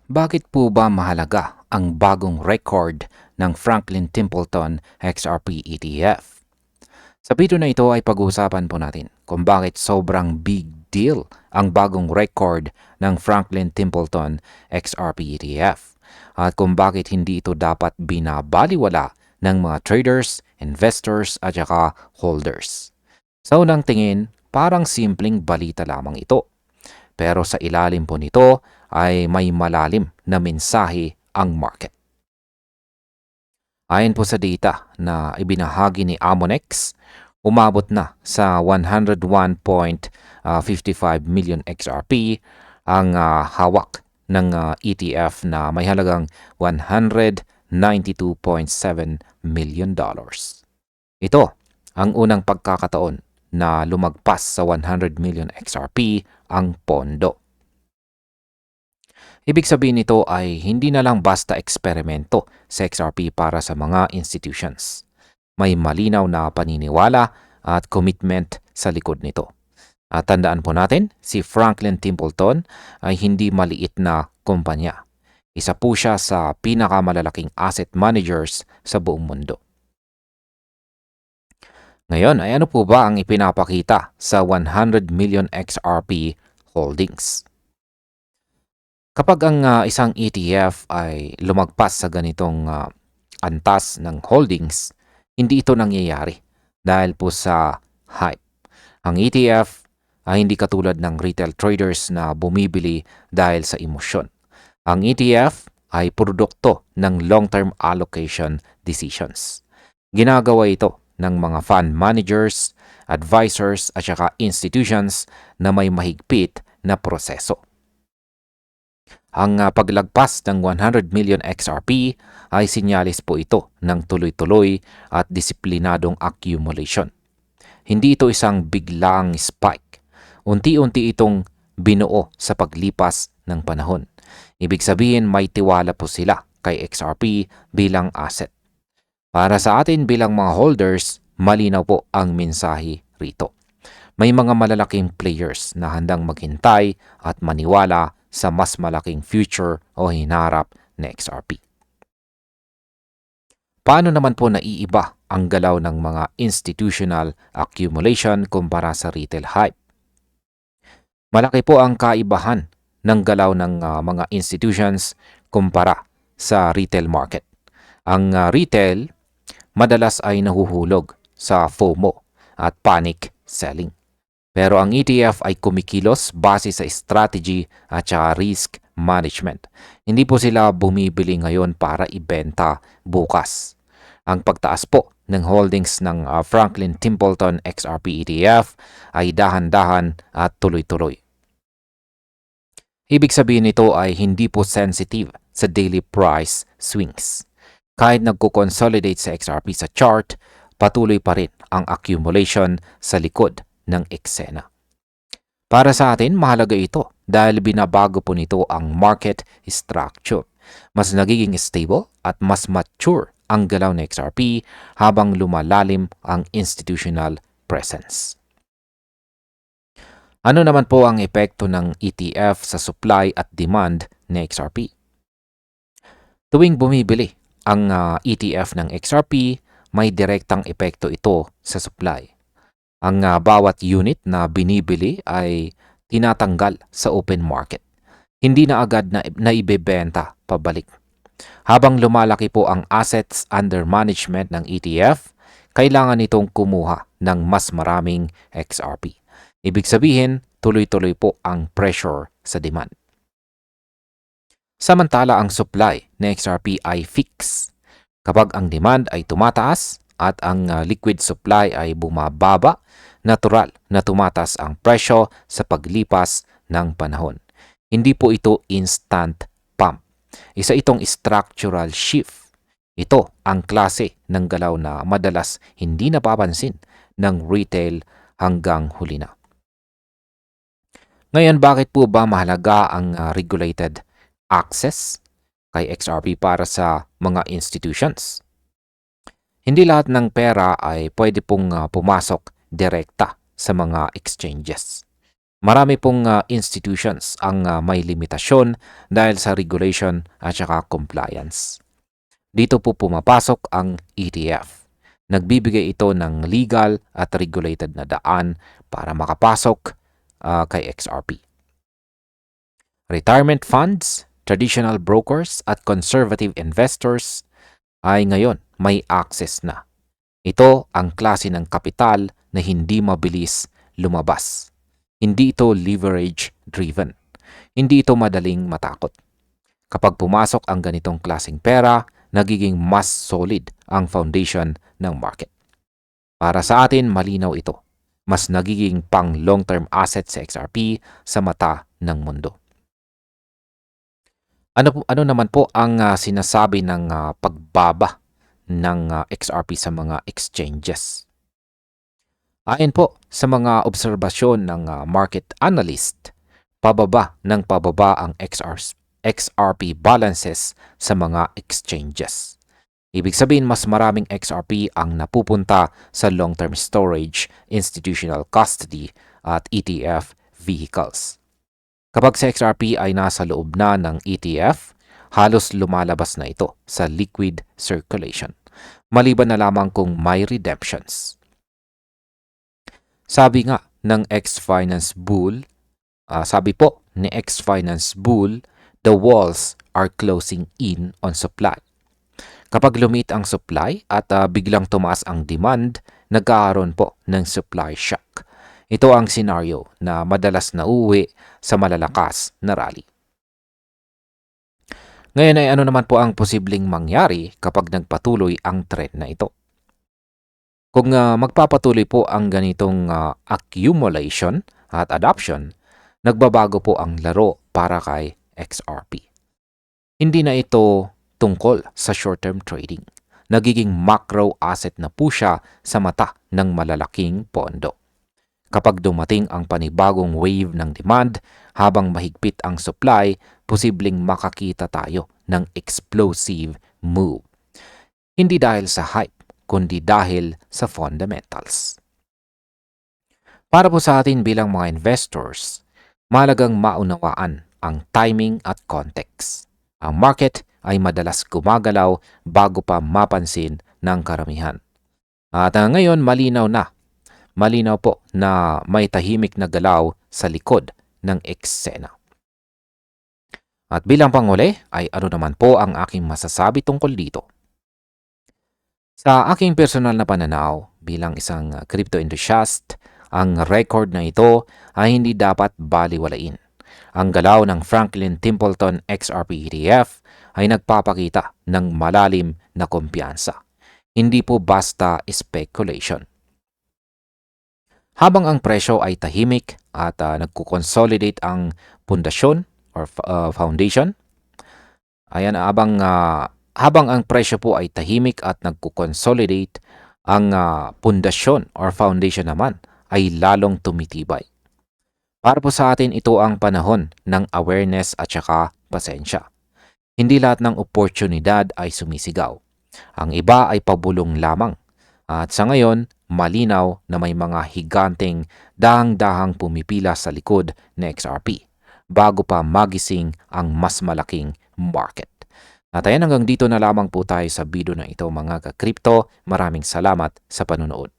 Bakit po ba mahalaga ang bagong record ng Franklin Templeton XRP ETF? Sa video na ito ay pag-uusapan po natin kung bakit sobrang big deal ang bagong record ng Franklin Templeton XRP ETF at kung bakit hindi ito dapat binabaliwala ng mga traders, investors at saka holders. Sa unang tingin, parang simpleng balita lamang ito. Pero sa ilalim po nito ay may malalim na mensahe ang market. Ayon po sa data na ibinahagi ni Amonex, umabot na sa 101.55 million XRP ang hawak ng ETF na may halagang $192.7 million. Ito ang unang pagkakataon na lumagpas sa 100 million XRP ang pondo. Ibig sabihin nito ay hindi na lang basta eksperimento sa XRP para sa mga institutions. May malinaw na paniniwala at commitment sa likod nito. At tandaan po natin, si Franklin Templeton ay hindi maliit na kumpanya. Isa po siya sa pinakamalalaking asset managers sa buong mundo. Ngayon ay ano po ba ang ipinapakita sa 100 million XRP holdings? Kapag ang isang ETF ay lumagpas sa ganitong antas ng holdings, hindi ito nangyayari dahil po sa hype. Ang ETF ay hindi katulad ng retail traders na bumibili dahil sa emosyon. Ang ETF ay produkto ng long-term allocation decisions. Ginagawa ito ng mga fund managers, advisors at saka institutions na may mahigpit na proseso. Ang paglagpas ng 100 million XRP ay sinyalis po ito ng tuloy-tuloy at disiplinadong accumulation. Hindi ito isang biglang spike. Unti-unti itong binuo sa paglipas ng panahon. Ibig sabihin may tiwala po sila kay XRP bilang asset. Para sa atin bilang mga holders, malinaw po ang mensahe rito. May mga malalaking players na handang maghintay at maniwala sa mas malaking future o hinarap na XRP. Paano naman po naiiba ang galaw ng mga institutional accumulation kumpara sa retail hype? Malaki po ang kaibahan ng galaw ng mga institutions kumpara sa retail market. Ang retail madalas ay nahuhulog sa FOMO at panic selling. Pero ang ETF ay kumikilos base sa strategy at saka risk management. Hindi po sila bumibili ngayon para ibenta bukas. Ang pagtaas po ng holdings ng Franklin Templeton XRP ETF ay dahan-dahan at tuloy-tuloy. Ibig sabihin nito ay hindi po sensitive sa daily price swings. Kahit nagko-consolidate sa XRP sa chart, patuloy pa rin ang accumulation sa likod ng eksena. Para sa atin, mahalaga ito dahil binabago po nito ang market structure. Mas nagiging stable at mas mature ang galaw ng XRP habang lumalalim ang institutional presence. Ano naman po ang epekto ng ETF sa supply at demand ng XRP? Tuwing bumibili ang ETF ng XRP, may direktang epekto ito sa supply. Ang bawat unit na binibili ay tinatanggal sa open market. Hindi na agad na ibebenta pabalik. Habang lumalaki po ang assets under management ng ETF, kailangan itong kumuha ng mas maraming XRP. Ibig sabihin, tuloy-tuloy po ang pressure sa demand. Samantala ang supply ng XRP ay fix. Kapag ang demand ay tumataas at ang liquid supply ay bumababa, natural na tumatas ang presyo sa paglipas ng panahon. Hindi po ito instant pump. Isa itong structural shift. Ito ang klase ng galaw na madalas hindi napapansin ng retail hanggang huli na. Ngayon, bakit po ba mahalaga ang regulated access kay XRP para sa mga institutions? Hindi lahat ng pera ay pwede pong pumasok direkta sa mga exchanges. Marami pong institutions ang may limitasyon dahil sa regulation at saka compliance. Dito po pumapasok ang ETF. Nagbibigay ito ng legal at regulated na daan para makapasok kay XRP. Retirement funds, traditional brokers at conservative investors ay ngayon may access na. Ito ang klase ng kapital na hindi mabilis lumabas. Hindi ito leverage-driven. Hindi ito madaling matakot. Kapag pumasok ang ganitong klaseng pera, nagiging mas solid ang foundation ng market. Para sa atin, malinaw ito. Mas nagiging pang long-term asset sa XRP sa mata ng mundo. Ano naman po ang sinasabi ng pagbaba ng XRP sa mga exchanges? Ayon po sa mga obserbasyon ng market analyst, pababa ang XRP balances sa mga exchanges. Ibig sabihin mas maraming XRP ang napupunta sa long-term storage, institutional custody at ETF vehicles. Kapag sa XRP ay nasa loob na ng ETF, halos lumalabas na ito sa liquid circulation, maliban na lamang kung may redemptions. Sabi nga ng X-Finance Bull, the walls are closing in on supply. Kapag lumit ang supply at biglang tumaas ang demand, nagkakaroon po ng supply shock. Ito ang senaryo na madalas nauuwi sa malalakas na rally. Ngayon ay ano naman po ang posibleng mangyari kapag nagpatuloy ang trend na ito? Kung magpapatuloy po ang ganitong accumulation at adoption, nagbabago po ang laro para kay XRP. Hindi na ito tungkol sa short-term trading. Nagiging macro asset na po siya sa mata ng malalaking pondo. Kapag dumating ang panibagong wave ng demand, habang mahigpit ang supply, posibleng makakita tayo ng explosive move. Hindi dahil sa hype, kundi dahil sa fundamentals. Para po sa atin bilang mga investors, mahalagang maunawaan ang timing at context. Ang market ay madalas gumagalaw bago pa mapansin ng karamihan. At ngayon malinaw po na may tahimik na galaw sa likod ng eksena. At bilang panghuli ay ano naman po ang aking masasabi tungkol dito? Sa aking personal na pananaw bilang isang crypto enthusiast, ang record na ito ay hindi dapat baliwalain. Ang galaw ng Franklin Templeton XRP ETF ay nagpapakita ng malalim na kumpiyansa. Hindi po basta speculation. Habang ang presyo ay tahimik at nagko-consolidate ang pundasyon or foundation, habang ang presyo po ay tahimik at nagko-consolidate, ang pundasyon or foundation naman ay lalong tumitibay. Para po sa atin, ito ang panahon ng awareness at saka pasensya. Hindi lahat ng oportunidad ay sumisigaw. Ang iba ay pabulong lamang. At sa ngayon, malinaw na may mga higanteng dahang-dahang pumipila sa likod ng XRP bago pa magising ang mas malaking market. At ayan, hanggang dito na lamang po tayo sa video na ito mga ka-crypto. Maraming salamat sa panunood.